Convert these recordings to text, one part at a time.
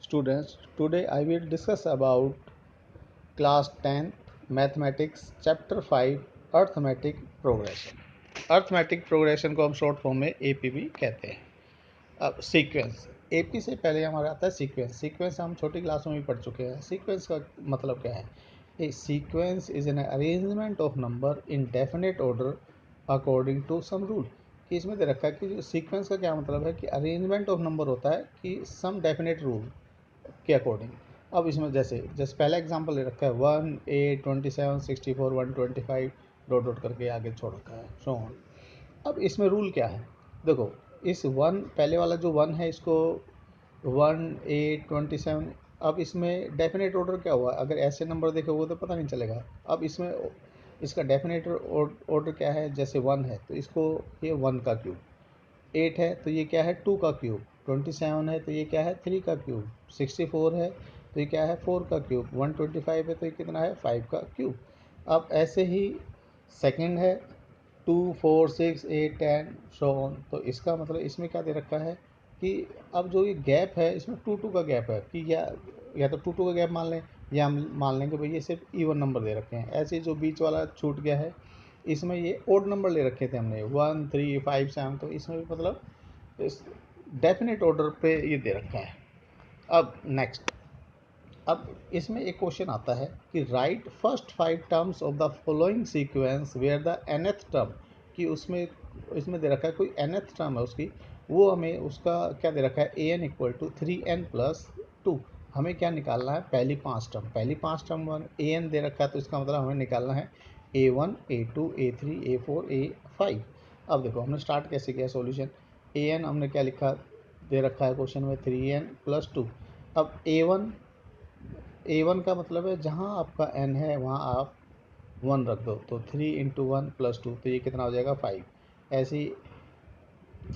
students, today I will discuss about class 10th mathematics chapter 5 arithmetic progression. Arithmetic progression को हम short form में AP भी कहते हैं। अब सीक्वेंस, एपी से पहले हमारा आता है सीक्वेंस। सीक्वेंस हम छोटी क्लासों में पढ़ चुके हैं। सीक्वेंस का मतलब क्या है? A sequence is an arrangement of number in definite order according to some rule. कि इसमें दे रखा है कि जो सीक्वेंस का क्या मतलब है कि अरेंजमेंट ऑफ नंबर होता है कि सम डेफिनेट रूल के अकॉर्डिंग। अब इसमें जैसे जैसे पहला एग्जांपल ले रखा है 1 8 27 64 125 डॉट डॉट करके आगे छोड़ रखा है सो ऑन। अब इसमें रूल क्या है? देखो, इस वन पहले वाला जो वन है इसको 1 8 27। अब इसमें डेफिनेट ऑर्डर क्या हुआ? अगर ऐसे नंबर देखोगे तो पता नहीं चलेगा। अब इसमें इसका डेफिनेट ऑर्डर क्या है? जैसे 1 है तो इसको ये 1 का क्यूब, 8 है तो ये क्या है? 2 का क्यूब, 27 है तो ये क्या है? 3 का क्यूब, 64 है तो ये क्या है? 4 का क्यूब, 125 है तो ये कितना है? 5 का क्यूब। अब ऐसे ही सेकंड है 2 4 6 8 10 सो ऑन। तो इसका मतलब इसमें क्या दे रखा है कि अब जो ये गैप है इसमें 2 2 का गैप है कि या तो 2 2 का गैप मान लें या हम मान लें कि भाई ये सिर्फ इवन नंबर दे रखे हैं। ऐसे जो बीच वाला छूट गया है इसमें ये ओड नंबर ले रखे थे हमने 1 3 5 7। तो इसमें भी मतलब इस डेफिनेट ऑर्डर पे ये दे रखा है। अब नेक्स्ट, अब इसमें एक क्वेश्चन आता है कि write first 5 terms of the following sequence where the nth term. कि उसमें इसमें दे रखा है कोई nth टर्म है उसकी, वो हमें उसका क्या दे रखा है? an equal to 3n+2। हमें क्या निकालना है? पहली 5 टर्म। पहली 5 टर्म an दे रखा है तो इसका मतलब हमें निकालना है a1 a2 a3 a4 a5। अब देखो हमने स्टार्ट कैसे किया सॉल्यूशन। an हमने क्या लिखा दे रखा है क्वेश्चन में 3n+2। अब a1 का मतलब है जहाँ आपका n है वहाँ आप 1 रख दो तो 3 इंटू 1+2 तो ये कितना हो जाएगा? 5। ऐसे ही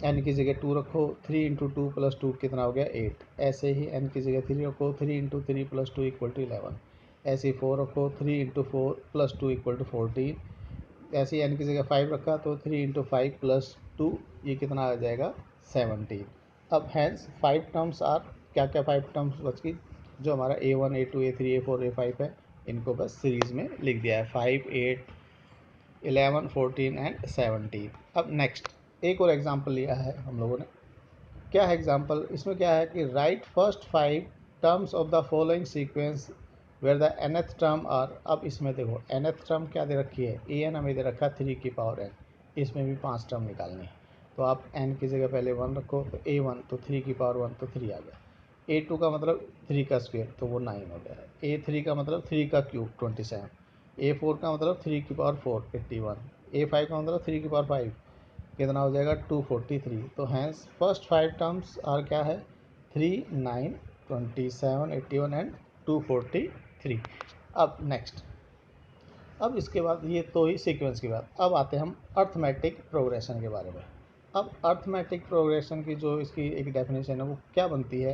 n की जगह 2 रखो, 3 इंटू 2+2 कितना हो गया? 8। ऐसे ही n की जगह 3 रखो, 3 इंटू 3+2 इक्वल टू 11। ऐसे ही 4 रखो, 3 इंटू 4+2 इक्वल टू 14। ऐसे ही n की जगह 5 रखा तो 3 इंटू 5+2 ये कितना आ जाएगा? 17। अब हैंस 5 टर्म्स आर क्या क्या 5 टर्म्स बच गई? जो हमारा a1 a2 a3 a4 a5 है इनको बस सीरीज़ में लिख दिया है 5 8 11 14 एंड 17। अब नेक्स्ट एक और एग्जांपल लिया है हम लोगों ने। क्या है एग्जांपल? इसमें क्या है कि write first 5 terms of the following sequence where the nth term are. अब इसमें देखो nth टर्म क्या दे रखी है? an हमें दे रखा 3 की पावर n। इसमें भी 5 टर्म निकालनी है तो आप n की जगह पहले 1 रखो तो a1 तो 3 की पावर 1 तो 3 आ गया। a2 का मतलब 3 का स्क्वायर तो वो 9 हो गया। a3 का मतलब 3 का क्यूब 27। a4 का मतलब 3 की पावर 4 81। a5 का मतलब 3 की पावर 5 कितना हो जाएगा? 243। तो हैंस फर्स्ट 5 टर्म्स आर क्या है? 3 9 27 81 एंड 243। अब नेक्स्ट, अब इसके बाद ये तो ही सीक्वेंस की बात। अब आते हैं हम अर्थमेटिक प्रोग्रेशन के बारे में। अब अर्थमेटिक प्रोग्रेशन की जो इसकी एक डेफिनेशन है वो क्या बनती है?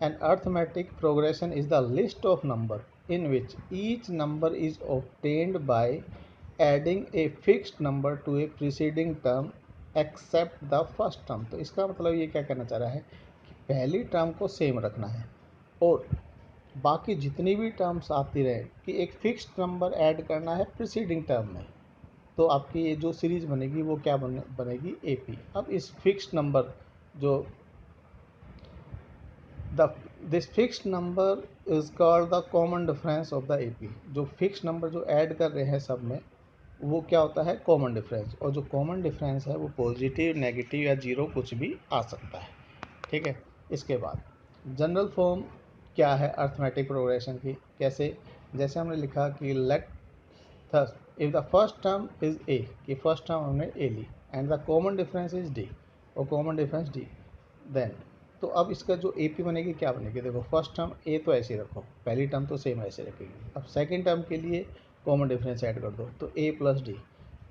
An arithmetic progression is the list of number in which each number is obtained by adding a fixed number to a preceding term except the first term. तो इसका मतलब ये क्या कहना चाह रहा है कि पहली टर्म को सेम रखना है और बाकी जितनी भी टर्म्स आती रहे कि एक फिक्स्ड नंबर ऐड करना है प्रीसीडिंग टर्म में। तो आपकी ये जो सीरीज बनेगी वो क्या बनेगी? एपी। अब इस फिक्स्ड नंबर जो the this fixed number is called the common difference of the AP. जो फिक्स्ड नंबर जो ऐड कर रहे हैं सब में वो क्या होता है? Common difference. और जो कॉमन डिफरेंस है वो पॉजिटिव नेगेटिव या जीरो कुछ भी आ सकता है। ठीक है। इसके बाद जनरल फॉर्म क्या है अर्थमेटिक प्रोग्रेशन की? कैसे? जैसे हमने लिखा कि let thus if the first term is a, कि फर्स्ट टर्म हमने ए ली and the common difference is d और कॉमन डिफरेंस डी, देन तो अब इसका जो ए पी बनेगी क्या बनेगी? देखो फर्स्ट टर्म ए तो ऐसे ही रखो, पहली टर्म तो सेम ऐसे रखेगी। अब सेकेंड टर्म के लिए कॉमन डिफरेंस ऐड कर दो तो ए प्लस डी।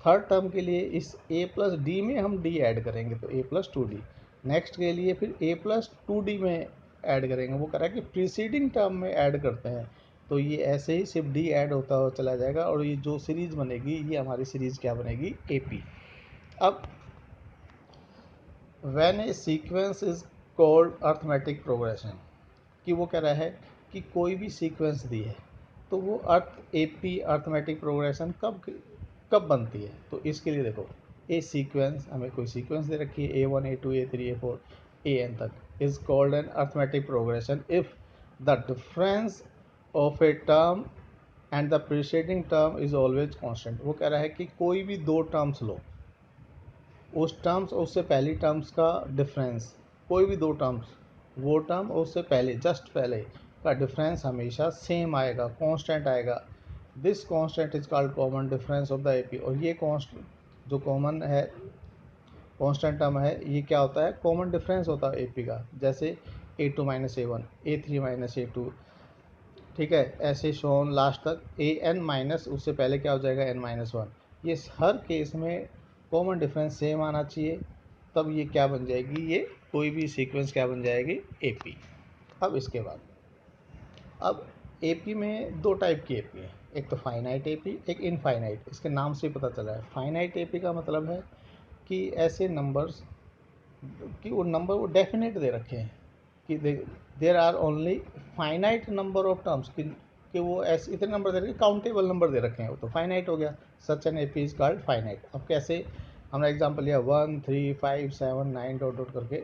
थर्ड टर्म के लिए इस ए प्लस डी में हम डी ऐड करेंगे तो a+2d। नेक्स्ट के लिए फिर a+2d में ऐड करेंगे। वो कह रहा है कि प्रीसीडिंग टर्म में ऐड करते हैं तो ये ऐसे ही सिर्फ डी ऐड होता हुआ चला जाएगा और ये जो सीरीज बनेगी ये हमारी सीरीज क्या बनेगी? एपी। अब when A sequence is called arithmetic progression, कि वो कह रहा है कि कोई भी सीक्वेंस दी है तो वो एपी अर्थमेटिक प्रोग्रेशन कब कब बनती है। तो इसके लिए देखो, ए सीक्वेंस, हमें कोई सीक्वेंस दे रखी है A1 A2 A3 A4 AN तक, is called an arithmetic progression if the difference of a term and the preceding term is always constant. वो कह रहा है कि कोई भी दो टर्म्स लो, उस टर्म्स और उससे पहली टर्म्स का डिफरेंस, कोई भी दो टर्म्स, वो टर्म और उससे पहले, जस्ट पहले का डिफरेंस हमेशा सेम आएगा, कांस्टेंट आएगा। This constant is called common difference of the AP. और ये कांस्टेंट जो कॉमन है, कांस्टेंट टर्म है, ये क्या होता है, कॉमन डिफरेंस होता है एपी का। जैसे A2 minus A1 A3 minus A2, ठीक है, ऐसे शोन लास्ट तक AN माइनस, उससे पहले क्या हो जाएगा N-1। ये हर केस में कॉमन डिफरेंस सेम आना चाहिए, तब ये क्या बन जाएगी, ये कोई भी सीक्वेंस क्या बन जाएगी, एपी। अब इसके बाद, अब एपी में दो टाइप की एपी है, एक तो फाइनाइट एपी, एक इनफाइनाइट। इसके नाम से पता चला है। फाइनाइट एपी का मतलब है कि ऐसे नंबर्स, कि वो नंबर वो डेफिनेट दे रखे हैं कि there are only finite number of terms, कि वो ऐसे इतने नंबर दे रखे, काउंटेबल नंबर दे रखे हैं, वो तो फाइनाइट हो गया। Such an AP is called finite. अब कैसे, हमने एग्जांपल लिया 1 3 5 7 9 डॉट डॉट करके,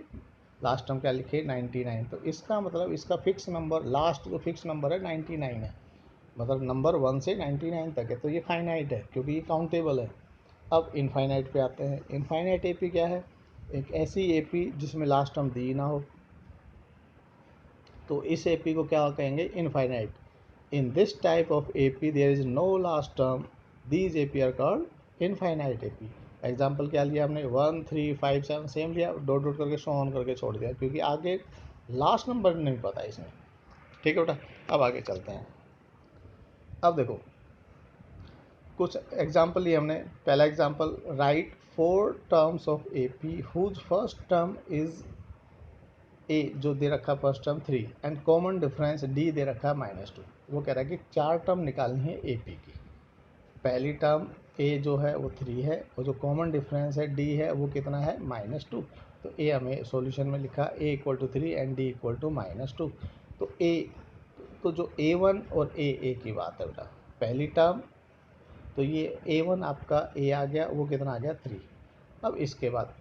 लास्ट टर्म क्या लिखे 99। तो इसका मतलब इसका फिक्स नंबर, लास्ट जो फिक्स नंबर है 99 है, मतलब नंबर 1 से 99 तक है, तो ये फाइनाइट है क्योंकि ये काउंटेबल है। अब इनफाइनाइट पे आते हैं। इनफाइनाइट एपी क्या है, एक ऐसी एपी जिसमें लास्ट टर्म दी ना हो, तो इस एपी को क्या कहेंगे, infinite. In this type of AP there is no last term, these AP are called infinite AP. Example क्या लिया हमने, 1 3 5 7 सेम लिया, डॉट डॉट करके शो ऑन करके छोड़ दिया, क्योंकि आगे लास्ट नंबर नहीं पता इसमें। ठीक है बेटा, अब आगे चलते हैं। अब देखो कुछ एग्जाम्पल लिए हमने। पहला example, write 4 terms of AP whose first term is a, जो दे रखा first term 3 and common difference d दे रखा -2। वो कह रहा है कि 4 टर्म निकालनी है एपी की। पहली टर्म ए जो है वो 3 है, और जो कॉमन डिफरेंस है डी है वो कितना है, -2। तो ए हमें सॉल्यूशन में लिखा a equal to 3 and d equal to -2। तो ए, तो जो A1 और ए की बात है बेटा, पहली टर्म, तो ये A1 आपका ए आ गया, वो कितना आ गया 3। अब इसके बाद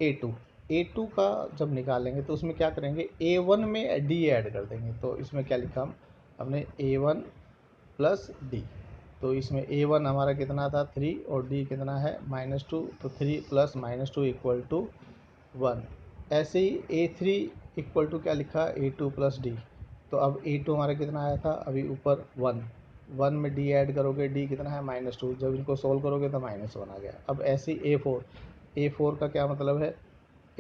A2 का जब निकालेंगे तो उसमें क्या करेंगे, A1 में D ऐड कर देंगे। तो इसमें क्या लिखा हम अपने A1 प्लस D। तो इसमें A1 हमारा कितना था 3 और D कितना है -2, तो 3 प्लस -2 इक्वल टू 1। ऐसे ही A3 इक्वल टू क्या लिखा, A2 प्लस D। तो अब A2 हमारा कितना आया था, अभी ऊपर 1 में D ऐड करोगे, D कितना है -2, जब इनको सोल्व करोगे तो -1 आ गया। अब ऐसे ही A4 का क्या मतलब है,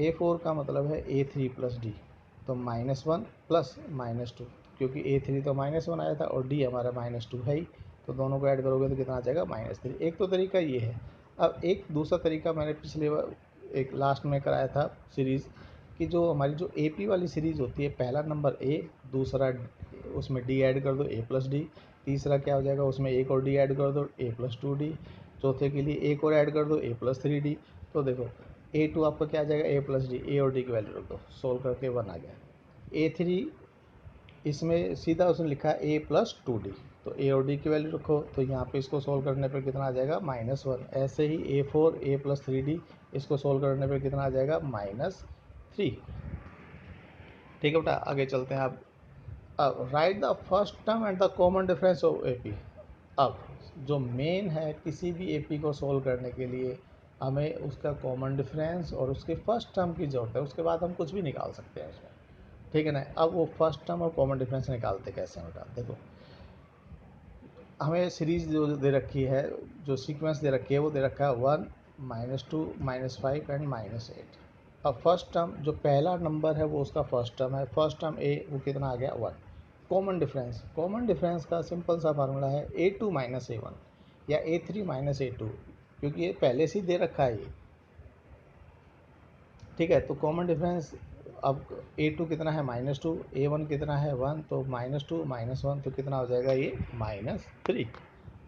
A4 का मतलब है A3 प्लस D। तो -1 प्लस -2, क्योंकि A3 तो -1 आया था और D हमारा -2 है ही, तो दोनों को ऐड करोगे तो कितना आ जाएगा, -3। एक तो तरीका ये है। अब एक दूसरा तरीका मैंने पिछले बार एक लास्ट में कराया था सीरीज़, कि जो हमारी जो AP वाली सीरीज़ होती है, पहला नंबर A, दूसरा उसमें D ऐड कर दो A प्लस D, तीसरा क्या हो जाएगा, उसमें एक और D ऐड कर दो A प्लस 2D, चौथे के लिए एक और ऐड कर दो A प्लस 3D। तो देखो A2 आपका क्या आ जाएगा, A प्लस डी, ए और डी की वैल्यू रख दो, सोल्व करके 1 आ गया। A3 इसमें सीधा उसने लिखा A प्लस 2D, तो ए और डी की वैल्यू रखो, तो यहाँ पे इसको सोल्व करने पर कितना आ जाएगा, -1। ऐसे ही A4 A प्लस 3D, इसको सोल्व करने पर कितना आ जाएगा, -3। ठीक है बेटा, आगे चलते हैं। अब right the first term and the common difference of AP. अब जो मेन है, किसी भी एपी को सोल्व करने के लिए हमें उसका कॉमन डिफरेंस और उसके फर्स्ट टर्म की ज़रूरत है, उसके बाद हम कुछ भी निकाल सकते हैं उसमें। ठीक है ना। अब वो फर्स्ट टर्म और कॉमन डिफरेंस निकालते कैसे हैं बेटा, देखो हमें सीरीज जो दे रखी है, जो सीक्वेंस दे रखी है, वो दे रखा है 1 -2 -5 एंड -8। अब फर्स्ट टर्म जो पहला नंबर है वो उसका फर्स्ट टर्म है, फर्स्ट टर्म ए, वो कितना आ गया 1। कॉमन डिफरेंस का सिंपल सा फार्मूला है A2 माइनस A1 या A3 माइनस A2, क्योंकि ये पहले से ही दे रखा है ये। ठीक है, तो कॉमन डिफरेंस, अब A2 कितना है -2, A1 कितना है 1, तो -2 -1 तो कितना हो जाएगा ये -3।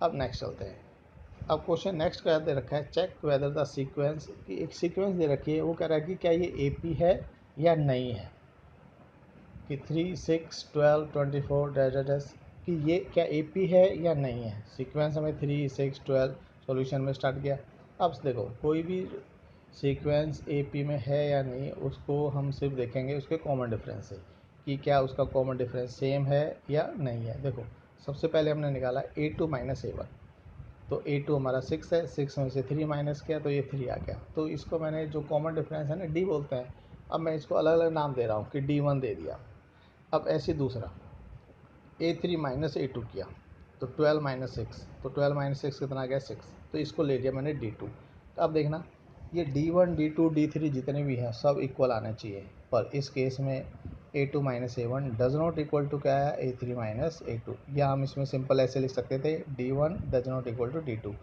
अब नेक्स्ट चलते हैं। अब क्वेश्चन नेक्स्ट क्या दे रखा है, चेक वेदर द सीक्वेंस, की एक सीक्वेंस दे रखी है, वो कह रहा है कि क्या ये AP है या नहीं है, कि 3, 6, 12, 24 डैश डैश डैश कि ये क्या AP है या नहीं है। सीक्वेंस हमें 3, 6, 12 सॉल्यूशन में स्टार्ट किया। अब देखो कोई भी सीक्वेंस AP में है या नहीं, उसको हम सिर्फ देखेंगे उसके कॉमन डिफरेंस से कि क्या उसका कॉमन डिफरेंस सेम है या नहीं है। देखो सबसे पहले हमने निकाला A2 माइनस A1, तो A2 हमारा 6 है, 6 में से 3 माइनस किया तो ये 3 आ गया। तो इसको मैंने जो कॉमन डिफरेंस है ना D बोलते हैं। अब मैं इसको अलग अलग नाम दे रहा हूँ कि D1 दे दिया। अब ऐसे दूसरा A3 माइनस A2 किया तो 12 माइनस 6, तो 12 माइनस 6 कितना आ गया 6, तो इसको ले लिया मैंने D2। तो अब देखना ये D1, D2, D3 जितने भी हैं सब इक्वल आने चाहिए, पर इस केस में A2 minus A1 does not equal to क्या है A3 माइनस A2, या हम इसमें सिंपल ऐसे लिख सकते थे D1 does not equal to D2,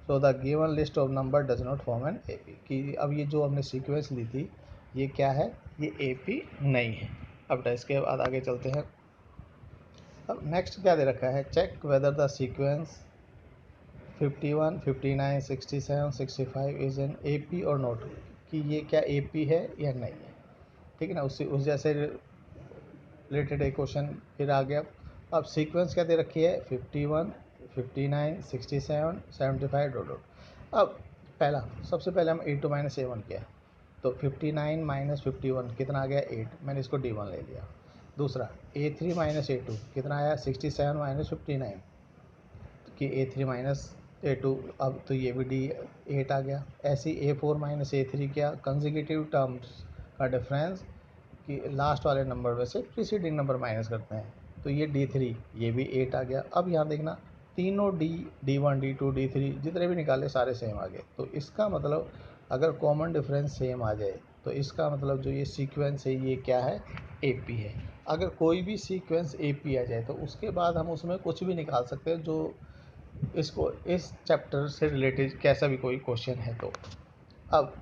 so the given list of number does not form an AP। कि अब ये जो हमने सीक्वेंस ली थी ये क्या है, ये AP नहीं है। अब इसके बाद आगे चलते हैं। अब नेक्स्ट क्या दे रखा है, check whether the sequence 51, 59, 67, 65 is an AP और नॉट, कि ये क्या AP है या नहीं है। ठीक है ना, उस जैसे रिलेटेड एक क्वेश्चन फिर आ गया। अब सीक्वेंस क्या दे रखी है 51, 59, 67, 75 डॉट डॉट। अब पहला सबसे पहले हम A2 माइनस A1 किया, तो 59 माइनस 51 कितना आ गया 8, मैंने इसको D1 ले लिया। दूसरा A3 माइनस A2 कितना आया 67 माइनस 59, कि A3 माइनस A2, अब तो ये भी D8 आ गया। ऐसे ही A4 माइनस A3 क्या कंसेक्यूटिव टर्म्स का डिफरेंस कि लास्ट वाले नंबर में से प्रीसीडिंग नंबर माइनस करते हैं, तो ये D3 ये भी 8 आ गया। अब यहाँ देखना तीनों D1, D2, D3 जितने भी निकाले सारे सेम आ गए, तो इसका मतलब अगर कॉमन डिफरेंस सेम आ जाए तो इसका मतलब जो ये सीक्वेंस है ये क्या है AP है। अगर कोई भी सीक्वेंस AP आ जाए तो उसके बाद हम उसमें कुछ भी निकाल सकते हैं, जो इसको इस चैप्टर से रिलेटेड कैसा भी कोई क्वेश्चन है तो। अब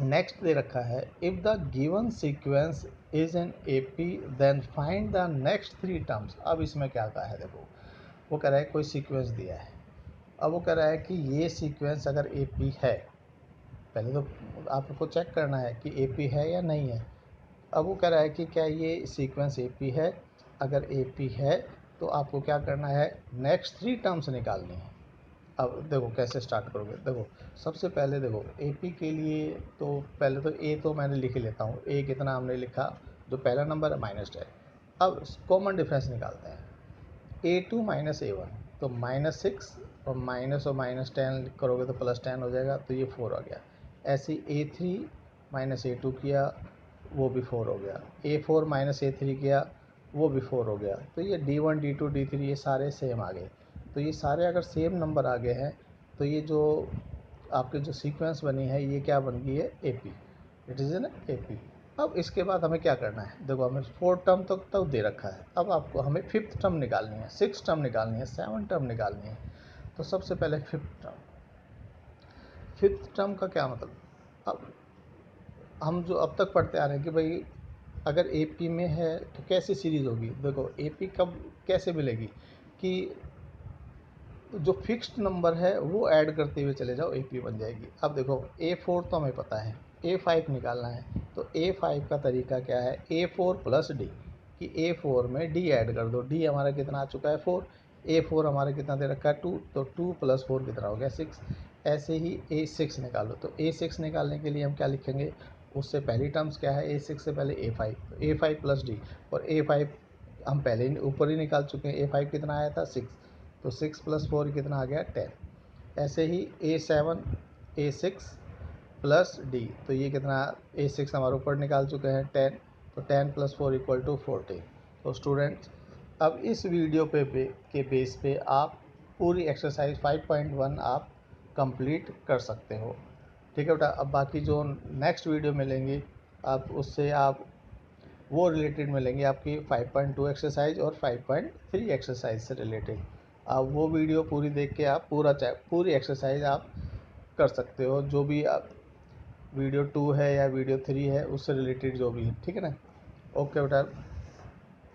नेक्स्ट दे रखा है if the given sequence is an AP then find the next 3 terms. अब इसमें क्या कहा है, देखो वो कह रहा है कोई सीक्वेंस दिया है। अब वो कह रहा है कि ये सीक्वेंस अगर AP है, पहले तो आपको चेक करना है कि AP है या नहीं है। अब वो कह रहा है कि क्या ये सीक्वेंस AP है, अगर AP है तो आपको क्या करना है नेक्स्ट 3 टर्म्स निकालनी है। अब देखो कैसे स्टार्ट करोगे, देखो सबसे पहले देखो AP के लिए तो पहले तो A तो मैंने लिख ही लेता हूँ। A कितना हमने लिखा, जो पहला नंबर है -10। अब कॉमन डिफरेंस निकालते हैं A2 माइनस A1, तो -6 और -10 करोगे तो +10 हो जाएगा, तो ये 4 आ गया। ऐसे ही A3 माइनस A2 किया वो भी 4 हो गया। A4 माइनस A3 किया वो भी 4 हो गया। तो ये D1, D2, D3 ये सारे सेम आ गए। तो ये सारे अगर सेम नंबर आ गए हैं तो ये जो आपके जो सीक्वेंस बनी है ये क्या बन गई है AP, it is an AP। अब इसके बाद हमें क्या करना है, देखो हमें 4 टर्म तक दे रखा है। अब आपको हमें 5th टर्म निकालनी है, 6 टर्म निकालनी है, 7 टर्म निकालनी है। तो सबसे पहले 5th टर्म का क्या मतलब, अब हम जो अब तक पढ़ते आ रहे हैं कि भाई अगर AP में है तो कैसी सीरीज़ होगी। देखो AP कब कैसे मिलेगी कि जो फिक्स्ड नंबर है वो ऐड करते हुए चले जाओ AP बन जाएगी। अब देखो A4 तो हमें पता है, A5 निकालना है, तो A5 का तरीका क्या है A4 प्लस D, कि A4 में D ऐड कर दो। D हमारा कितना आ चुका है 4, A4 हमारा कितना दे रखा है 2, तो 2 + 4 कितना हो गया 6। ऐसे ही A6 निकालो, तो A6 निकालने के लिए हम क्या लिखेंगे, उससे पहली टर्म्स क्या है A6 से पहले A5, तो A5 प्लस D, और A5 हम पहले ही ऊपर ही निकाल चुके हैं। A5 कितना आया था 6, तो 6 + 4 कितना आ गया 10। ऐसे ही A7, A6 प्लस D, तो ये कितना A6 हमारे ऊपर निकाल चुके हैं 10, तो 10 + 4 = 14। तो स्टूडेंट्स अब इस वीडियो के बेस पे आप पूरी एक्सरसाइज 5.1 आप कंप्लीट कर सकते हो। ठीक है बेटा, अब बाकी जो नेक्स्ट वीडियो मिलेंगी आप उससे आप वो रिलेटेड मिलेंगे आपकी 5.2 एक्सरसाइज और 5.3 एक्सरसाइज से रिलेटेड। आप वो वीडियो पूरी देख के आप पूरी एक्सरसाइज आप कर सकते हो, जो भी आप वीडियो 2 है या वीडियो 3 है उससे रिलेटेड जो भी है। ठीक है ना, ओके बेटा।